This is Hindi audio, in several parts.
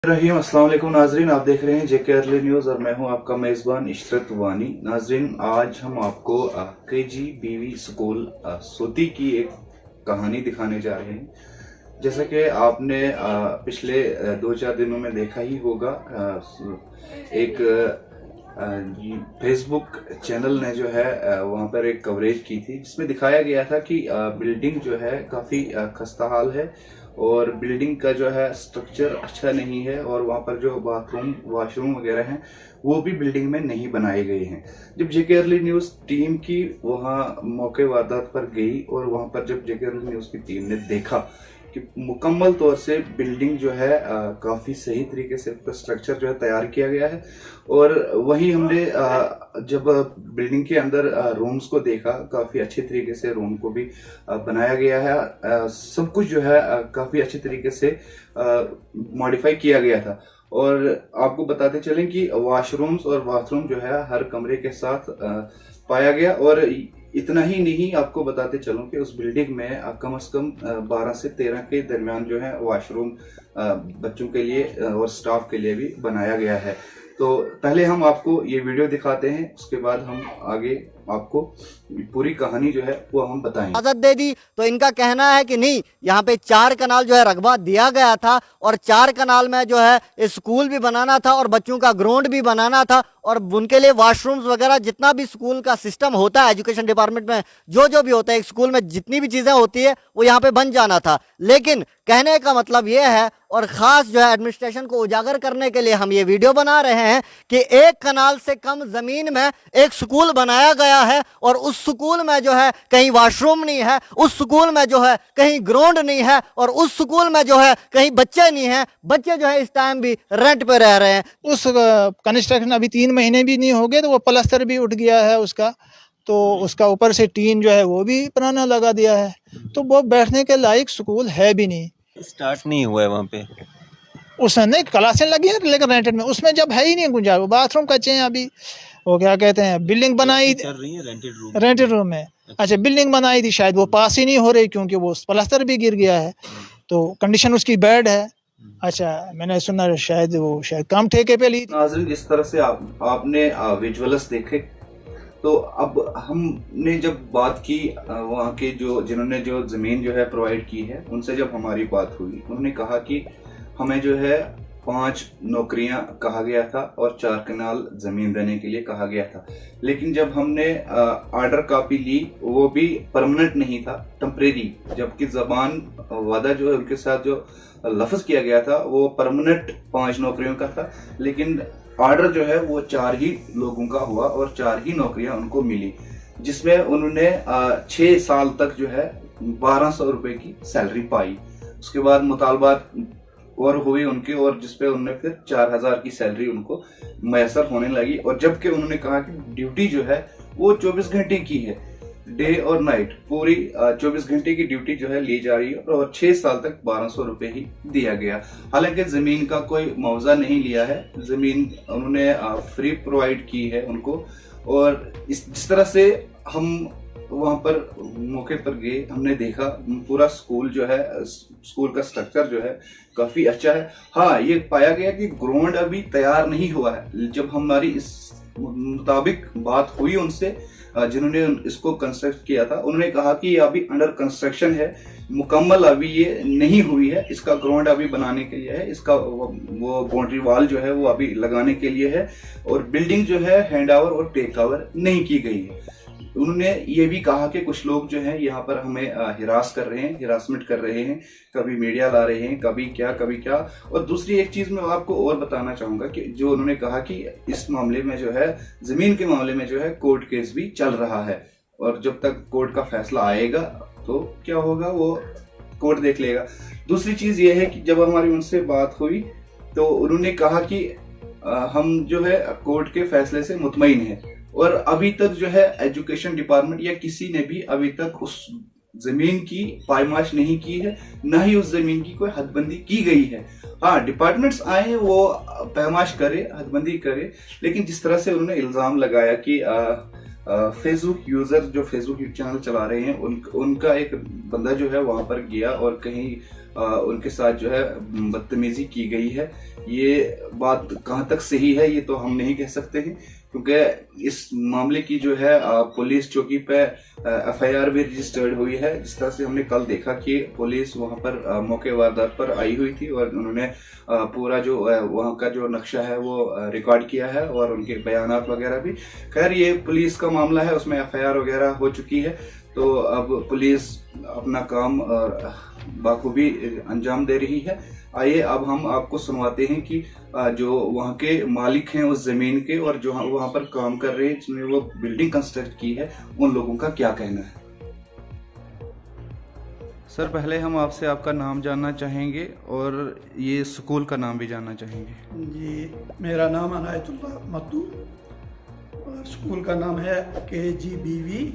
रहीम अस्सलाम वालेकुम नाजरीन, आप देख रहे हैं जेके अर्ली न्यूज़ और मैं हूं आपका मेज़बान इशरत वानी। नाजरीन, आज हम आपको KGBV स्कूल सोती की एक कहानी दिखाने जा रहे हैं। जैसा कि आपने पिछले 2-4 दिनों में देखा ही होगा, एक फेसबुक चैनल ने जो है वहाँ पर एक कवरेज की थी जिसमें दिखाया गया था कि बिल्डिंग जो है काफ़ी खस्ता हाल है और बिल्डिंग का जो है स्ट्रक्चर अच्छा नहीं है और वहाँ पर जो बाथरूम वॉशरूम वगैरह हैं वो भी बिल्डिंग में नहीं बनाए गए हैं। जब जेके अर्ली न्यूज़ टीम की वहाँ मौके वारदात पर गई और वहाँ पर जब जेके अर्ली न्यूज़ की टीम ने देखा कि मुकम्मल तौर से बिल्डिंग जो है काफ़ी सही तरीके से उसका स्ट्रक्चर जो है तैयार किया गया है और वही हमने जब बिल्डिंग के अंदर रूम्स को देखा, काफ़ी अच्छे तरीके से रूम को भी बनाया गया है। सब कुछ जो है काफ़ी अच्छे तरीके से मॉडिफाई किया गया था। और आपको बताते चलें कि वॉशरूम्स और बाथरूम जो है हर कमरे के साथ पाया गया। और इतना ही नहीं, आपको बताते चलूं कि उस बिल्डिंग में कम से कम 12 से 13 के दरमियान जो है वॉशरूम बच्चों के लिए और स्टाफ के लिए भी बनाया गया है। तो पहले हम आपको ये वीडियो दिखाते हैं, उसके बाद हम आगे आपको पूरी कहानी जो है वो हम बताएंगे। इजाजत दे दी तो इनका कहना है कि नहीं, यहाँ पे 4 कनाल जो है रकबा दिया गया था और 4 कनाल में जो है स्कूल भी बनाना था और बच्चों का ग्राउंड भी बनाना था और उनके लिए वॉशरूम्स वगैरह जितना भी स्कूल का सिस्टम होता है, एजुकेशन डिपार्टमेंट में जो भी होता है, एक स्कूल में जितनी भी चीज़ें होती है वो यहाँ पे बन जाना था। लेकिन कहने का मतलब ये है और ख़ास जो है एडमिनिस्ट्रेशन को उजागर करने के लिए हम ये वीडियो बना रहे हैं कि 1 कनाल से कम ज़मीन में एक स्कूल बनाया गया है और उस स्कूल में जो है कहीं वॉशरूम नहीं है, उस स्कूल में जो है कहीं ग्राउंड नहीं है और उस स्कूल में जो है कहीं बच्चे नहीं हैं। बच्चे जो है इस टाइम भी रेंट पे रह रहे हैं। उस कंस्ट्रक्शन अभी 3 महीने भी नहीं हो गए तो वो प्लास्टर भी उठ गया है उसका, तो उसका ऊपर से टीन जो है वो भी पुराना लगा दिया है, तो वो बैठने के लायक स्कूल है भी नहीं। स्टार्ट नहीं हुआ है वहाँ पे, उसने क्लासें लगी है लेकिन रेंटेड में, उसमें जब है ही नहीं गुंजाइश। बाथरूम कच्चे हैं अभी, वो क्या कहते हैं, बिल्डिंग बनाई चल रही है रेंटेड रूम में। अच्छा, बिल्डिंग बनाई थी, शायद वो पास ही नहीं हो रही क्योंकि वो प्लास्टर भी गिर गया है, तो कंडीशन उसकी बैड है। अच्छा, मैंने सुना शायद कम ठेके पे ली। नाज़रीन, जिस तरह से आपने विजुअल्स देखे, तो अब हमने जब बात की वहाँ के जिन्होंने जो ज़मीन जो है प्रोवाइड की है, उनसे जब हमारी बात हुई, उन्होंने कहा कि हमें जो है 5 नौकरियां कहा गया था और 4 कनाल ज़मीन देने के लिए कहा गया था। लेकिन जब हमने ऑर्डर कॉपी ली, वो भी परमानेंट नहीं था, टेम्परेरी, जबकि ज़बान वादा जो है उनके साथ जो लफ्ज़ किया गया था वो परमानेंट 5 नौकरियों का था। लेकिन ऑर्डर जो है वो 4 ही लोगों का हुआ और 4 ही नौकरियां उनको मिली, जिसमें उन्होंने 6 साल तक जो है 1200 रुपए की सैलरी पाई। उसके बाद मुतालबात और हुई उनके, और जिसपे उन्होंने फिर 4000 की सैलरी उनको मैसर होने लगी। और जबकि उन्होंने कहा कि ड्यूटी जो है वो 24 घंटे की है, डे और नाइट पूरी 24 घंटे की ड्यूटी जो है ली जा रही है और 6 साल तक 1200 रुपए ही दिया गया। हालांकि जमीन का कोई मुआवजा नहीं लिया है, जमीन उन्होंने फ्री प्रोवाइड की है उनको। और जिस तरह से हम वहां पर मौके पर गए, हमने देखा पूरा स्कूल जो है, स्कूल का स्ट्रक्चर जो है काफी अच्छा है। हाँ, ये पाया गया कि ग्राउंड अभी तैयार नहीं हुआ है। जब हमारी इस मुताबिक बात हुई उनसे जिन्होंने इसको कंस्ट्रक्ट किया था, उन्होंने कहा कि ये अभी अंडर कंस्ट्रक्शन है, मुकम्मल अभी ये नहीं हुई है, इसका ग्राउंड अभी बनाने के लिए है, इसका वो बाउंड्री वॉल जो है वो अभी लगाने के लिए है और बिल्डिंग जो है हैंड ओवर और टेक ओवर नहीं की गई है। उन्होंने ये भी कहा कि कुछ लोग जो हैं यहाँ पर हमें हिरास कर रहे हैं, हिरासमेंट कर रहे हैं, कभी मीडिया ला रहे हैं, कभी क्या। और दूसरी एक चीज मैं आपको और बताना चाहूंगा कि जो उन्होंने कहा कि इस मामले में जो है, जमीन के मामले में जो है कोर्ट केस भी चल रहा है और जब तक कोर्ट का फैसला आएगा तो क्या होगा वो कोर्ट देख लेगा। दूसरी चीज ये है कि जब हमारी उनसे बात हुई तो उन्होंने कहा कि हम जो है कोर्ट के फैसले से मुतमईन है और अभी तक जो है एजुकेशन डिपार्टमेंट या किसी ने भी अभी तक उस जमीन की पायमाश नहीं की है, न ही उस जमीन की कोई हदबंदी की गई है। हाँ, डिपार्टमेंट्स आए, वो पायमाश करे, हदबंदी करे, लेकिन जिस तरह से उन्होंने इल्जाम लगाया कि फेसबुक यूजर जो फेसबुक चैनल चला रहे हैं उनका एक बंदा जो है वहां पर गया और कहीं उनके साथ जो है बदतमीजी की गई है। ये बात कहाँ तक सही है ये तो हम नहीं कह सकते हैं, क्योंकि इस मामले की जो है पुलिस चौकी पे FIR भी रजिस्टर्ड हुई है। जिस तरह से हमने कल देखा कि पुलिस वहां पर मौके वारदात पर आई हुई थी और उन्होंने पूरा जो वहां का जो नक्शा है वो रिकॉर्ड किया है और उनके बयानात वगैरह भी। खैर ये पुलिस का मामला है, उसमें FIR वगैरह हो चुकी है, तो अब पुलिस अपना काम बाखूबी अंजाम दे रही है। आइए अब हम आपको सुनवाते हैं कि जो वहाँ के मालिक हैं उस जमीन के और जो वहाँ पर काम कर रहे हैं जिन्होंने वो बिल्डिंग कंस्ट्रक्ट की है, उन लोगों का क्या कहना है। सर पहले हम आपसे आपका नाम जानना चाहेंगे और ये स्कूल का नाम भी जानना चाहेंगे। जी, मेरा नाम अनायतुल्लाह मत्तू और स्कूल का नाम है KGBV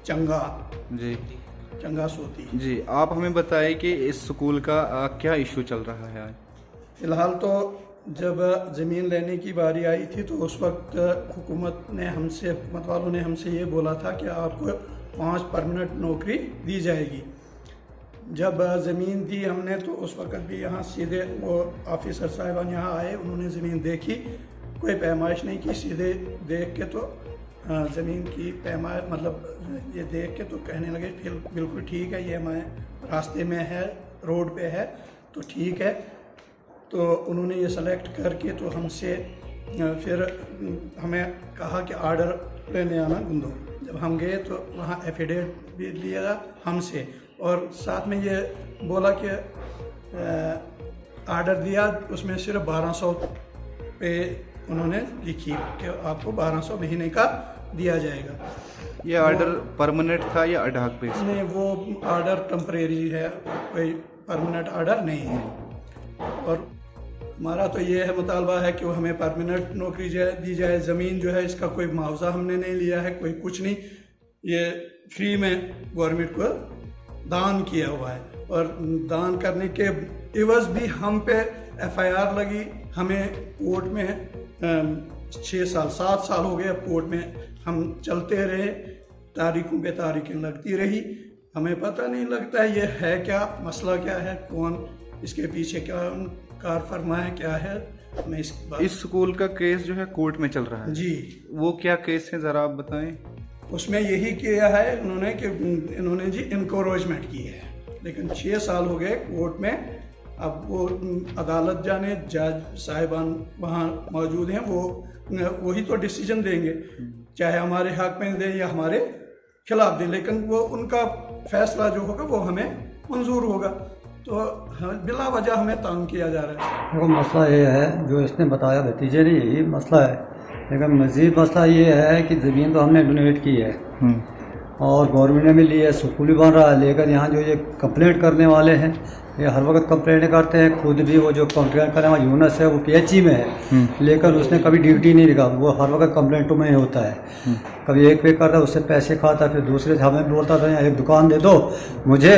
चंगा जी चंगा सोती। जी, आप हमें बताएं कि इस स्कूल का क्या इशू चल रहा है आज। फ़िलहाल तो जब ज़मीन लेने की बारी आई थी तो उस वक्त हुकूमत वालों ने हमसे ये बोला था कि आपको 5 परमानेंट नौकरी दी जाएगी। जब ज़मीन दी हमने तो उस वक्त भी यहाँ सीधे वो ऑफिसर साहिबान यहाँ आए, उन्होंने ज़मीन देखी, कोई पैमाइश नहीं की, सीधे देख के तो ज़मीन की मतलब ये देख के तो कहने लगे फिर बिल्कुल ठीक है, ये मैं रास्ते में है, रोड पे है तो ठीक है। तो उन्होंने ये सेलेक्ट करके तो हमसे फिर हमें कहा कि आर्डर लेने आना गुंदो। जब हम गए तो वहाँ एफिडेविट भी लिया हमसे और साथ में ये बोला कि आर्डर दिया, उसमें सिर्फ 1200 पे उन्होंने लिखी कि आपको 1200 महीने का दिया जाएगा। ये ऑर्डर परमानेंट था या अडाक बेस? नहीं, वो ऑर्डर टेम्परेरी है, कोई परमानेंट ऑर्डर नहीं है। और हमारा तो ये है मुतालबा है कि वो हमें परमानेंट नौकरी दी जाए। ज़मीन जो है इसका कोई मुआवजा हमने नहीं लिया है, कोई कुछ नहीं, ये फ्री में गवर्नमेंट को दान किया हुआ है। और दान करने के इवज़ भी हम पे FIR लगी, हमें कोर्ट में 6 साल 7 साल हो गए कोर्ट में हम चलते रहे, तारीखों पे तारीखें लगती रही, हमें पता नहीं लगता है ये है क्या, मसला क्या है, कौन इसके पीछे क्या कार फरमा है, क्या है। मैं इस स्कूल का केस जो है कोर्ट में चल रहा है जी। वो क्या केस है ज़रा आप बताएं। उसमें यही किया है इन्होंने कि इन्होंने जी इनकरेजमेंट की है, लेकिन 6 साल हो गए कोर्ट में। अब वो अदालत जाने, जज साहिबान वहाँ मौजूद हैं, वही तो डिसीजन देंगे, चाहे हमारे हक में दें या हमारे खिलाफ दें, लेकिन वो उनका फैसला जो होगा वो हमें मंजूर होगा। तो बिला वजह हमें तंग किया जा रहा है। देखो मसला ये है जो इसने बताया, भतीजे ने यही मसला है, लेकिन मज़ीद मसला ये है कि ज़मीन तो हमने डोनेट की है और गवर्नमेंट ने भी ली है, स्कूल भी बन रहा है, लेकिन यहाँ जो ये कंप्लेंट करने वाले हैं ये हर वक्त कंप्लेंट करते हैं। खुद भी वो जो कंप्लेंट करने वाला यूनस है वो PHE में है, लेकिन उसने कभी ड्यूटी नहीं रखा, वो हर वक्त कंप्लेंटों में ही होता है। कभी एक पे करता है, उससे पैसे खाता, फिर दूसरे से हमें बोलता था एक दुकान दे दो मुझे,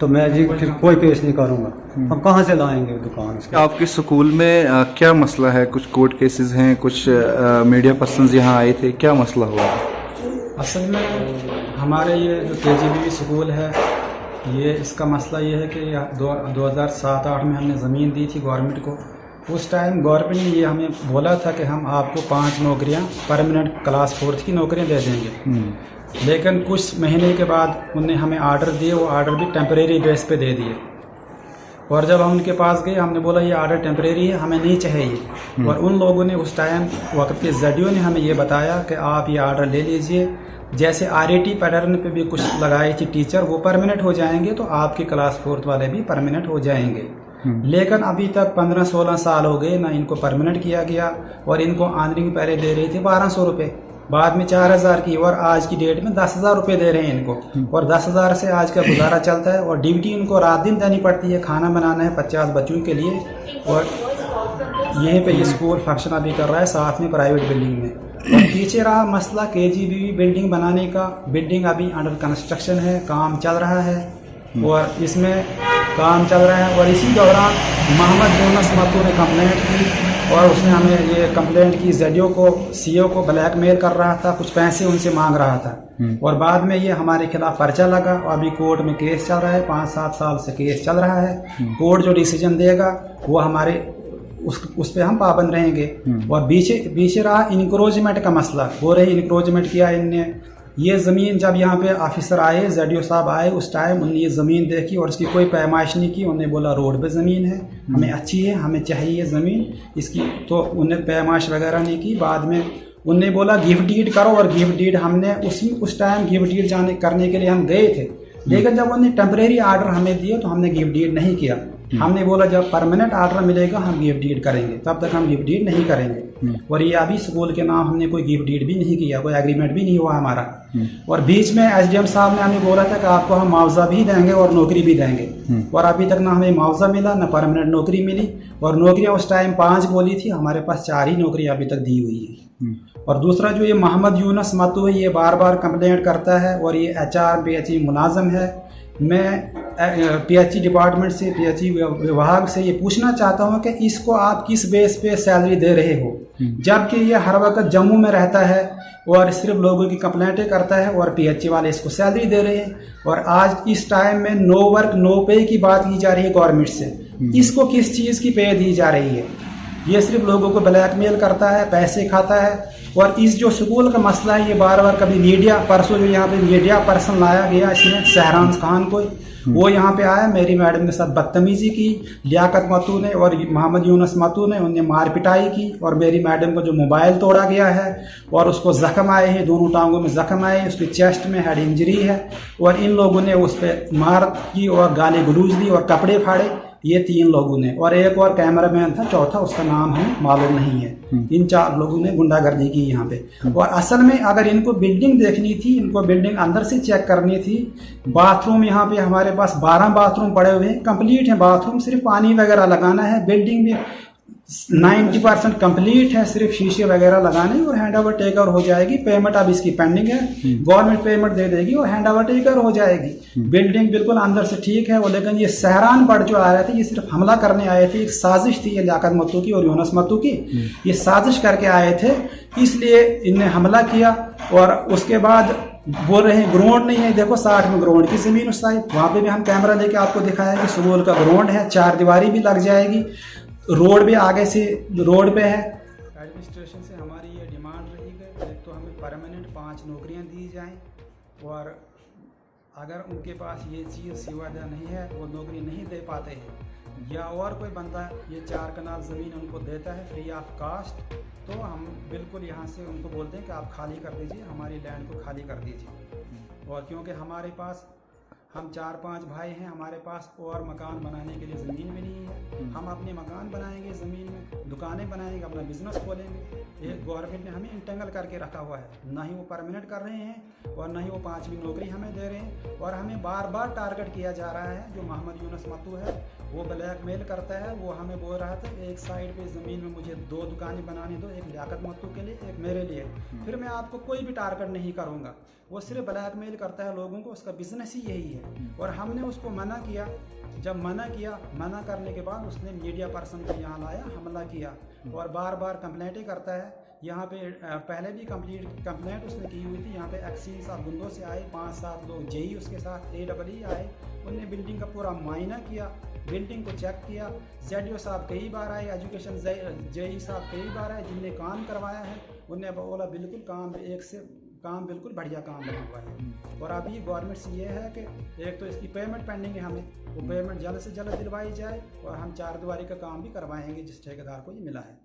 तो मैं जी फिर कोई केस नहीं करूँगा। हम कहाँ से लाएंगे दुकान उसके। आपके स्कूल में क्या मसला है? कुछ कोर्ट केसेस हैं, कुछ मीडिया पर्सन्स यहाँ आए थे, क्या मसला हुआ? असल में हमारे ये जो KGBV स्कूल है, ये इसका मसला ये है कि 2007-8 में हमने ज़मीन दी थी गवर्नमेंट को। उस टाइम गवर्नमेंट ने ये हमें बोला था कि हम आपको 5 नौकरियां परमानेंट क्लास 4 की नौकरियां दे देंगे, लेकिन कुछ महीने के बाद उन्होंने हमें आर्डर दिए, वो आर्डर भी टेम्परेरी बेस पे दे दिए। और जब हम उनके पास गए, हमने बोला ये आर्डर टेम्परेरी है, हमें नहीं चाहिए। और उन लोगों ने उस टाइम वक्त के ZDO ने हमें ये बताया कि आप ये आर्डर ले लीजिए, जैसे RAT पैटर्न पे भी कुछ लगाई थी टीचर, वो परमानेंट हो जाएंगे तो आपके क्लास 4 वाले भी परमानेंट हो जाएंगे। लेकिन अभी तक 15-16 साल हो गए ना इनको परमानेंट किया गया, और इनको आंदरिंग पहले दे रहे थे 1200 रुपये, बाद में 4000 की, और आज की डेट में 10,000 रुपये दे रहे हैं इनको। और 10,000 से आज का गुजारा चलता है, और ड्यूटी इनको रात दिन देनी पड़ती है, खाना बनाना है 50 बच्चों के लिए। और यहीं पे ये स्कूल फंक्शन अभी कर रहा है साथ में प्राइवेट बिल्डिंग में। और पीछे रहा मसला KGBV बिल्डिंग बनाने का, बिल्डिंग अभी अंडर कंस्ट्रक्शन है, काम चल रहा है, और इसमें काम चल रहा है। और इसी दौरान मोहम्मद यूनुस मत्तू ने कंप्लेंट की और उसने हमें ये कंप्लेंट की, जेडीओ को, सीओ को ब्लैकमेल कर रहा था, कुछ पैसे उनसे मांग रहा था। और बाद में ये हमारे खिलाफ पर्चा लगा और अभी कोर्ट में केस चल रहा है, 5-7 साल से केस चल रहा है। कोर्ट जो डिसीजन देगा वो हमारे उस पे हम पाबंद रहेंगे। और बीचे रहा इंक्रोचमेंट का मसला, हो रही इंक्रोचमेंट किया इनने। ये ज़मीन जब यहाँ पे ऑफिसर आए, जेडीओ साहब आए, उस टाइम उन्होंने ये ज़मीन देखी और इसकी कोई पैमाइश नहीं की। उन्होंने बोला रोड पे ज़मीन है, हमें अच्छी है, हमें चाहिए ये ज़मीन इसकी, तो उन्हें पैमाइश वगैरह नहीं की। बाद में उन्होंने बोला गिफ्ट डीड करो, और गिफ्ट डीड हमने उस टाइम गिफ्ट डीड करने के लिए हम गए थे, लेकिन जब उन्होंने टेम्परेरी आर्डर हमें दिए तो हमने गिफ्ट डीड नहीं किया। हमने बोला जब परमानेंट आर्डर मिलेगा हम गिफ्ट डीड करेंगे, तब तक हम गिफ्ट डीड नहीं करेंगे। और ये अभी स्कूल के नाम हमने कोई गिफ्ट डीड भी नहीं किया, कोई एग्रीमेंट भी नहीं हुआ हमारा। और बीच में एसडीएम साहब ने हमें बोला था कि आपको हम मुआवजा भी देंगे और नौकरी भी देंगे, और अभी तक ना हमें मुआवजा मिला ना परमानेंट नौकरी मिली। और नौकरियां उस टाइम 5 बोली थी, हमारे पास 4 ही नौकरियां अभी तक दी हुई है। और दूसरा जो ये मोहम्मद यूनुस मतू है, ये बार बार कंप्लेंट करता है और ये HR PHE मुलाजम है। मैं PHE डिपार्टमेंट से, PHE विभाग से ये पूछना चाहता हूँ कि इसको आप किस बेस पे सैलरी दे रहे हो, जबकि ये हर वक्त जम्मू में रहता है और सिर्फ लोगों की कंप्लेंटें करता है और PHE वाले इसको सैलरी दे रहे हैं। और आज इस टाइम में नो वर्क नो पे की बात की जा रही है गवर्नमेंट से, इसको किस चीज़ की पे दी जा रही है? ये सिर्फ लोगों को ब्लैकमेल करता है, पैसे खाता है। और इस जो स्कूल का मसला है, ये बार बार कभी मीडिया, परसों जो यहाँ पे मीडिया पर्सन लाया गया इसमें सहरान खान को, वो यहाँ पे आया, मेरी मैडम के साथ बदतमीजी की, लियाकत मतू ने और मोहम्मद यूनुस मतू ने, उन्हें मार पिटाई की। और मेरी मैडम को जो मोबाइल तोड़ा गया है और उसको जख्म आए हैं, दोनों टांगों में जख्म आए, उसकी चेस्ट में हेड इंजरी है। और इन लोगों ने उस पर मार की और गाली गलूज दी और कपड़े फाड़े, ये 3 लोगों ने। और एक और कैमरामैन था, चौथा, उसका नाम हमें मालूम नहीं है। इन 4 लोगों ने गुंडागर्दी की यहाँ पे। और असल में अगर इनको बिल्डिंग देखनी थी, इनको बिल्डिंग अंदर से चेक करनी थी। बाथरूम यहाँ पे हमारे पास 12 बाथरूम पड़े हुए हैं, कंप्लीट है बाथरूम, सिर्फ पानी वगैरह लगाना है। बिल्डिंग भी 90% कंप्लीट है, सिर्फ शीशे वगैरह लगाने और हैंड ओवर टेक ओवर हो जाएगी। पेमेंट अब इसकी पेंडिंग है, गवर्नमेंट पेमेंट दे देगी और हैंड ओवर टेक ओवर हो जाएगी। बिल्डिंग बिल्कुल अंदर से ठीक है। और लेकिन ये सहरान बड़ जो आ रहे थे, ये सिर्फ हमला करने आए थे, एक साजिश थी ये लियाकत मतू की और यूनुस मतू की, ये साजिश करके आए थे, इसलिए इनने हमला किया। और उसके बाद बोल रहे हैं ग्राउंड नहीं है, देखो 60 में ग्राउंड की जमीन उस साइड, वहाँ पे भी हम कैमरा लेके आपको दिखाया कि स्कूल का ग्राउंड है, 4 दीवारी भी लग जाएगी, रोड भी आगे से रोड पे है। एडमिनिस्ट्रेशन से हमारी ये डिमांड रही है, एक तो हमें परमानेंट 5 नौकरियां दी जाएं, और अगर उनके पास ये चीज़ सुविधा नहीं है, वो नौकरी नहीं दे पाते हैं, या और कोई बंदा ये 4 कनाल ज़मीन उनको देता है फ्री ऑफ कास्ट, तो हम बिल्कुल यहाँ से उनको बोलते हैं कि आप खाली कर दीजिए, हमारी लैंड को खाली कर दीजिए। और क्योंकि हमारे पास हम 4-5 भाई हैं, हमारे पास और मकान बनाने के लिए ज़मीन भी नहीं है। हम अपने मकान बनाएंगे ज़मीन में, दुकानें बनाएंगे, अपना बिजनेस खोलेंगे। ये गवर्नमेंट ने हमें इंटेंगल करके रखा हुआ है, ना ही वो परमानेंट कर रहे हैं और ना ही वो 5वीं नौकरी हमें दे रहे हैं। और हमें बार बार टारगेट किया जा रहा है। जो मोहम्मद यूनुस मतू है वो ब्लैकमेल करता है। वो हमें बोल रहा था एक साइड पे ज़मीन में मुझे 2 दुकानें बनाने दो, एक लियाकत मतू के लिए, एक मेरे लिए, फिर मैं आपको कोई भी टारगेट नहीं करूँगा। वो सिर्फ ब्लैकमेल करता है लोगों को, उसका बिजनेस ही यही है। और हमने उसको मना किया, जब मना करने के बाद उसने मीडिया पर्सन को यहाँ लाया, हमला किया और बार बार कंप्लेंटें करता है। यहाँ पे पहले भी कंप्लेंट उसने की हुई थी। यहाँ पे एक्सीज और गुंडों से आए 5-7 लोग, जेई उसके साथ AEE आए, उनने बिल्डिंग का पूरा मुआयना किया, बिल्डिंग को चेक किया। जेडीओ साहब कई बार आए, एजुकेशन जेई साहब कई बार आए, जिनने काम करवाया है उनने बोला बिल्कुल काम बिल्कुल बढ़िया काम बना हुआ है। और अभी गवर्नमेंट से ये है कि एक तो इसकी पेमेंट पेंडिंग है, हमें वो पेमेंट जल्द से जल्द दिलवाई जाए और हम 4 दीवारी का काम भी करवाएंगे जिस ठेकेदार को ये मिला है।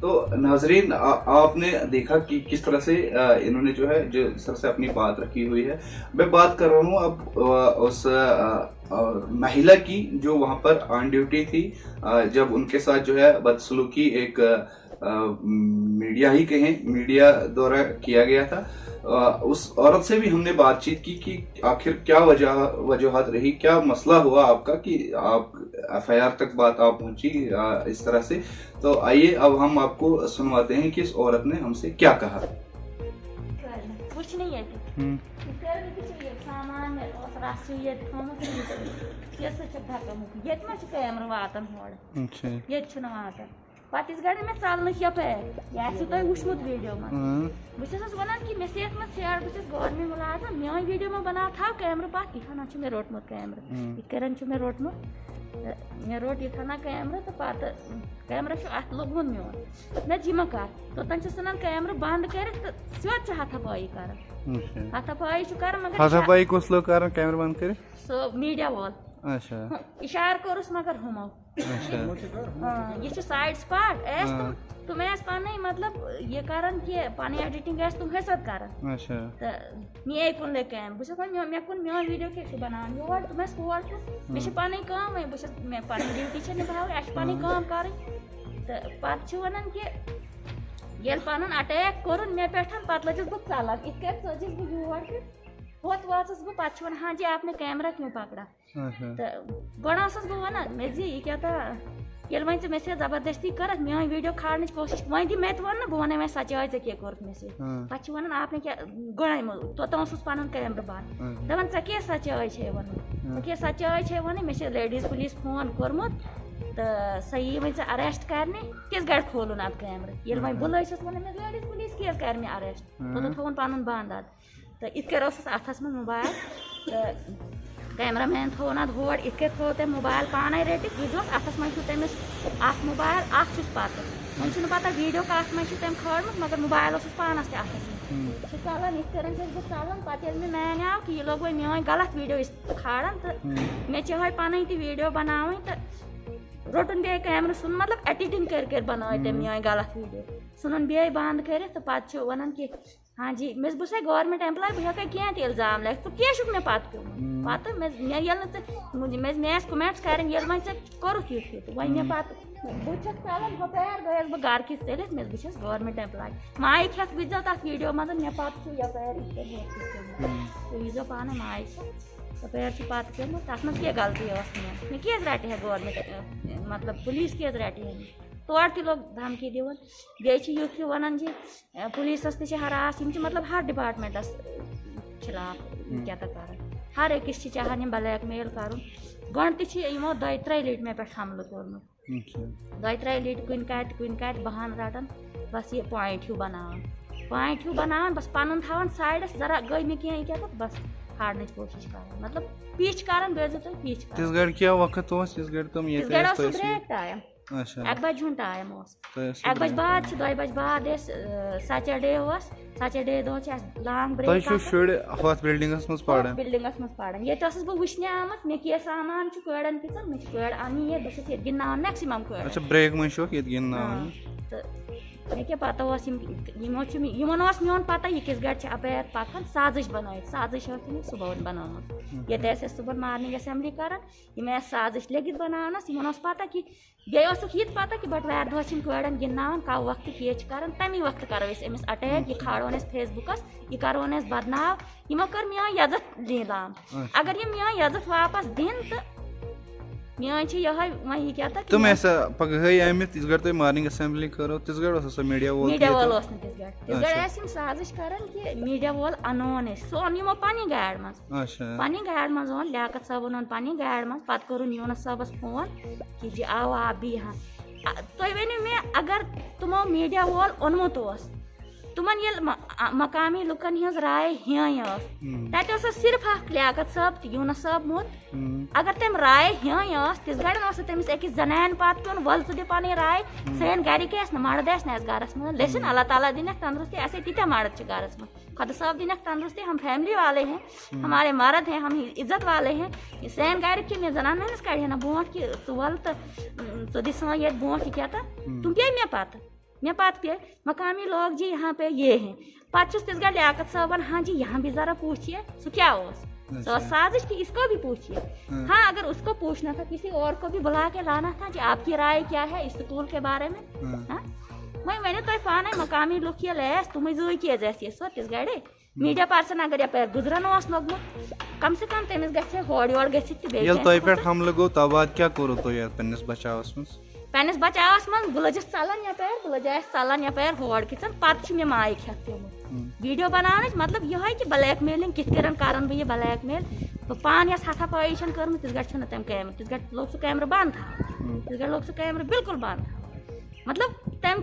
तो नाजरीन, आपने देखा कि किस तरह से इन्होंने जो है जो सर से अपनी बात रखी हुई है। मैं बात कर रहा हूँ अब उस महिला की जो वहां पर ऑन ड्यूटी थी, जब उनके साथ जो है बदसलूकी एक मीडिया द्वारा किया गया था। उस औरत से भी हमने बातचीत की कि आखिर क्या वजूहत रही, क्या मसला हुआ आपका कि आप FIR तक बात आप पहुंची इस तरह से। तो आइए अब हम आपको सुनवाते हैं कि इस औरत ने हमसे क्या कहा। कुछ नहीं है, सामान कैमरा वातन पत गए मे चल यपार यह तुम वुचमुत वीडियो में बहुत वन कि मे सेठ मे सेठ बहुत गवर्नमेंट मुलाजम मे वीडियो में बना था कैमरा पत यह मे रोटमुत कैमरा इत मे रोटमुत मे रोट यह कैमरा तो पत कैमरा अत लोगन मोन मे यह कर तोतन सान कैमरा बंद कर सोत हथापाई कर हथापाई कर मगर हथापाई कुछ लोग कर कैमरा बंद कर सो मीडिया वॉल अच्छा इशार कोरस मगर हमो अच्छा ये साइड स्पॉट ऐस तुम ऐस पाने मतलब ये कारण कि पानी एडिटिंग ऐस तुम हसत कारण अच्छा त मे कुन ले कैम बस मे कुन मे वीडियो के बनान यो तुम ऐस कोड मे छ पानी काम है बस मे पानी ड्यूटी छ निभाव ऐस पानी काम कर त पत छ वनन कि येल पानन अटैक करन मे पेठन पत लजस बु चालक इत कर सजिस बु योर के होत वासस बु पत छ हां जी आपने कैमरा क्यों पकड़ा तो गस बह वन मे यह क्या था ये वन मे से जबरदस्ती कर मे वीडियो खाड़न कोशिश वह दी मे वन ना बह वन मे सचाए ऐ क्या कोर मे से पे वन आपने क्या गण तोत पन कैमरा बंद दपान ऐ क्या सचाए वन क्या सचाए वन मे लेडीज पुलिस फोन कोर्मुत तो सही वन अरेस्ट करने किस गड़ खोलुन अब कैमरा ये वह बुल वन लेडीज पुलिस किस कर मे अरेस्ट तो थोन पन बंद अद तो इत अथस में मोबाइल तो कैमरा मैन थोन अद होड़ इत थो तम मोबाइल पाने रटित बुझ अथस मे तमिस मोबाइल पत वह पता वीडियो कत मे तम खड़मुत मगर मोबाइल पानस अथस में चलान इत चलान पे मे मैन आव कि यह लोग मे गलत वीडियो खाड़न तो मे चाहे पन वीडियो बनाव तो रोटन बे कैमरा सुन मतलब एडिटिंग कर बनाए तम मे गलत वीडियो सुन बे बंद कर तो पे वन कि हाँ जी मे बस गवर्नमेंट एम्प्लॉय बह हेक क्या इल्जाम लग तो क्या मे पत पत मे कमेंट्स कर वो कोरुक यु वह मे पे बहुत चलान हपार गयस बह गर किस चलित मे बहुत गवर्नमेंट एम्प्लॉय माइक हेत वजो तथ वीडियो मज मे पे यपार वजो पान माइक यपार पत कर तथ मे क्या गलती मे क्या रटे है गवर्नमेंट मतलब पुलिस क्या रटे है तोड़ त लोग धमकी दिवन बे युथ वन जी पुलिस हरास मतलब हर डिपार्टमेंटस खिलाफ क्या कर हर अकिस चाहान ब्लैक मेल कर गण तमो 2-3 लट मे पे हमल कोर्मुत 2-3 लट कुन कत बहान रटन बस ये पॉइंट हूँ बनान बस पन थवान साइडस जरा गई मे क्या बस फाड़न कोशिश कर मतलब पीछ कर पीछ क्या वक्त ब्रेक टाइम अच्छा 1 बज टाइम 1 बज बाद 2 बज बाद सैटरडे दह लॉन्ग ब्रेक बिल्डिंगस मज पढ़ान ये बह वुचने आमत मे क्या सामान कड़न किचन मे कड़ अनी ये बस गिंदान मैक्सिमम कड़ अच्छा ब्रेक में गिंदान मे क्या पता यमन मोन पता यह किस गड़ अपार पकान साजिश बनाई साजिश सुबह बनान ये सुबह मॉर्निंग असेंबली कर साजिश लगित बनानस यमन पता कि बे ये पता कि बटवार दह कड़न गिंदान कौ वक्त केच कर तमी वक्त करो अमिस अटैक यह खाड़ोन फेसबुकस यह करोन बदनाव यमो कर मे यजत नीलाम अगर ये मे यजत वापस दिन तो मे वह क्या था तुम ऐसा पगह आमित तिस गड़ मॉर्निंग असेंबली करो तिस गड़ मीडिया वोल साजिश कर कि मीडिया वोल अनोन सो ओन यमो पन्नी गाड़ मज पन्नी गाड़ मज ओन लियाकत साहब ओन पन्नी गाड़ मज पत कोरुन यूनस साहबस फोन कि जी आओ आप भी यहाँ तुम वनु मे अगर तुमो मीडिया वोल ओनमुत तुमन ये मकामी लुकन हज राय हें तत सिर्फ लियाकत साहब यूनस साहब मोत अगर तम राय हें तिस गड़ तमिस अकिस जनान पत पे वल दी पन राय सन गरिक मर्द गरस में लेसन अल्लाह ताला दिन तंदुरुस्ती ऐसे तीता मर्द गरस में खुदा साहब दिन तंदुरुस्ती हम फैमिली वाले हैं हमारे मर्द हैं हम इज्जत वाले हैं सन गरिक मे जनान मे कड़े ना बोट कि वल तो दिस ये बोट क्या था तुम पे मे पत मे पत पे मकामी लोग जी यहाँ पे ये हैं पत तिस गड़ लियाकत साहबन हाँ जी यहाँ भी जरा पूछिए सो क्या तो साजिश की इसको भी पूछिए हाँ अगर उसको पूछना था किसी और को भी बुला के लाना था कि आपकी राय क्या है इस स्कूल के बारे में हाँ मैंने तो पान मकामी लुक ये लैस तुम जो किए जैसे सो तिस गड़े मीडिया पर्सन अगर यपार गुजरन लोगमुत कम से कम तमिस गए होड़ योड़ गए हमल गो तब क्या करो तो पन्निस बचावस मज पन्निस बचावस मज बह लजस चलान यपार बह लजास चलान यपार होड़ किचन पत मे माइक हेत पेमुत वीडियो बनान मतलब यह कि ब्लैक मेलिंग कित कर बह ब्लैक मेल बह पान यस हथापाई कर्म तिस गड़ तम कैमरा तिस गड़ लोग सह कैमरा बंद था तिस गड़ लोग सह कैमरा बिल्कुल बंद था मतलब तम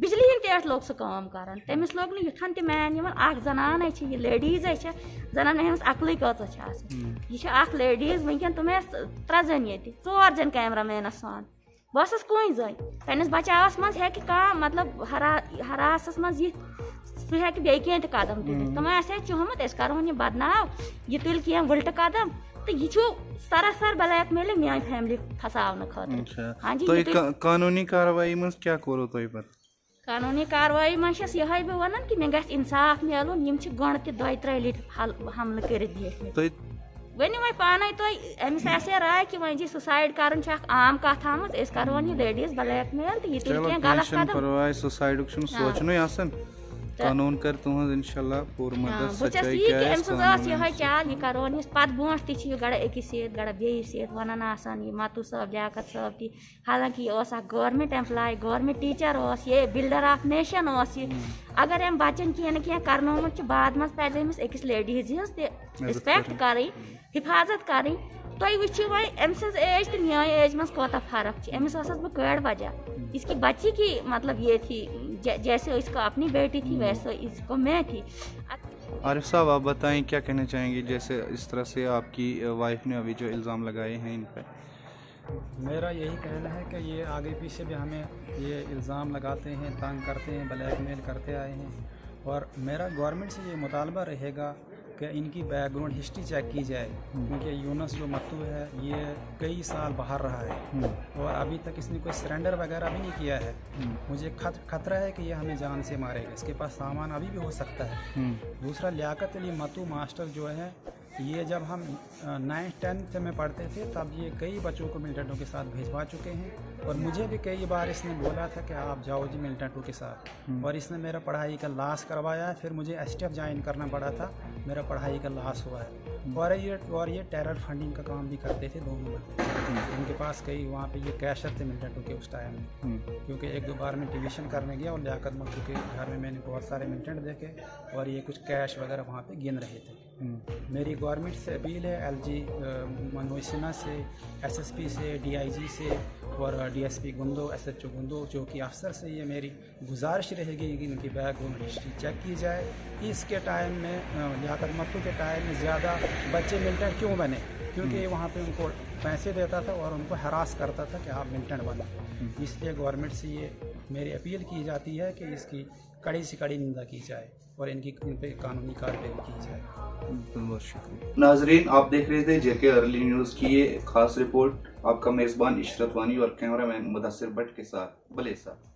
बिजली हंद पे लोग सह काम कर तमिस लोग युथन त मैन जनान यह लेडीज जनान हमें अकल कच यह लेडीज वनकन तुम 3 जन ये 4 जन कैमरा मैनस सान बस कई जन पन्नस बचावस मज मतलब हरासस मज सह बे कह कदम तुलित तुम चुहमुत करो यह बदनाव यह तुल कह उल्ट कदम तो यह सरासर ब्लैक मेल मान फैमिली फसावन खतर। हाँ जी तो कानूनी कार्रवाई मज क्या करो तुम पत कानूनी कार्रवाई मज यह बह वन कि मे गस इंसाफ मिलून यम गण त 2-3 लट हमल कर वनो वह पान अमिस राय कि वह सुसाइड कर आम कथ आम करो यह लेडीज ब्लैक मेल तो यह गलत कदम सुसाइड सोचन कानून कर तुहज इंशाल्लाह पूर मदद सच्चाई क्या है यह चाल यह करो पत ब्रोह तह गड़ अकिस गड़ बे वन यह मतु साहब लियाकत साहब ती हालांकि यह गवर्नमेंट एम्प्लॉय गवर्नमेंट टीचर ये बिल्डर ऑफ नेशन अगर अम बच्चन कह कह करनोमुत बाद मज पे अमिस अकिस लेडीज हज रिस्पेक्ट कर हिफाजत कर तुम वो वह अम सज एज तो मान एज मज कोता फर्क अमिस बह कड़ वजह इसकी बच्ची की मतलब ये थी जैसे इसको अपनी बेटी थी वैसे इसको मैं थी। आरिफ साहब आप बताएं क्या कहना चाहेंगे जैसे इस तरह से आपकी वाइफ ने अभी जो इल्ज़ाम लगाए हैं इन पर? मेरा यही कहना है कि ये आगे पीछे भी हमें ये इल्ज़ाम लगाते हैं, तंग करते हैं, ब्लैकमेल करते आए हैं और मेरा गवर्नमेंट से ये मुतालबा रहेगा कि इनकी बैकग्राउंड हिस्ट्री चेक की जाए क्योंकि यूनुस जो मत्तू है ये कई साल बाहर रहा है और अभी तक इसने कोई सरेंडर वगैरह भी नहीं किया है। मुझे खतरा है कि ये हमें जान से मारेगा, इसके पास सामान अभी भी हो सकता है। दूसरा लियाकत अली मत्तू मास्टर जो है ये जब हम 9th-10th में पढ़ते थे तब ये कई बच्चों को मिलिटेंटों के साथ भिजवा चुके हैं और मुझे भी कई बार इसने बोला था कि आप जाओ जी मिलिटेंटों के साथ और इसने मेरा पढ़ाई का लॉस करवाया है। फिर मुझे STF ज्वाइन करना पड़ा था, मेरा पढ़ाई का लॉस हुआ है और ये टेरर फंडिंग का काम भी करते थे दोनों बंदे। उनके पास कई वहाँ पे ये कैशर थे मिलिटेंटों के उस टाइम में क्योंकि 1-2 बार मैं डिवीज़न करने गया और लियाकत मत्तू के घर में मैंने बहुत सारे मिलिटेंट देखे और ये कुछ कैश वगैरह वहाँ पे गिन रहे थे। मेरी गवर्नमेंट से अपील है LG मनोज सिन्हा से, SSP से, DIG से और DSP गुंदो, SHO गुंदो जो कि अफसर से ये मेरी गुजारिश रहेगी कि इनकी बैकग्राउंड हिस्ट्री चेक की जाए। इसके टाइम में लियाकत मत्तू के टाइम में ज़्यादा बच्चे मिलिटेंट क्यों बने क्योंकि वहाँ पे उनको पैसे देता था और उनको हरास करता था कि आप मिलिटेंट बने। इसलिए गवर्नमेंट से ये मेरी अपील की जाती है कि इसकी कड़ी से कड़ी निंदा की जाए और इन पे कानूनी कार्रवाई की जाए। बहुत शुक्रिया। नाजरीन, आप देख रहे थे JK अर्ली न्यूज़ की ये खास रिपोर्ट। आपका मेज़बान इशरत वानी और कैमरामैन मुदस्सिर भट्ट के साथ बले साहब।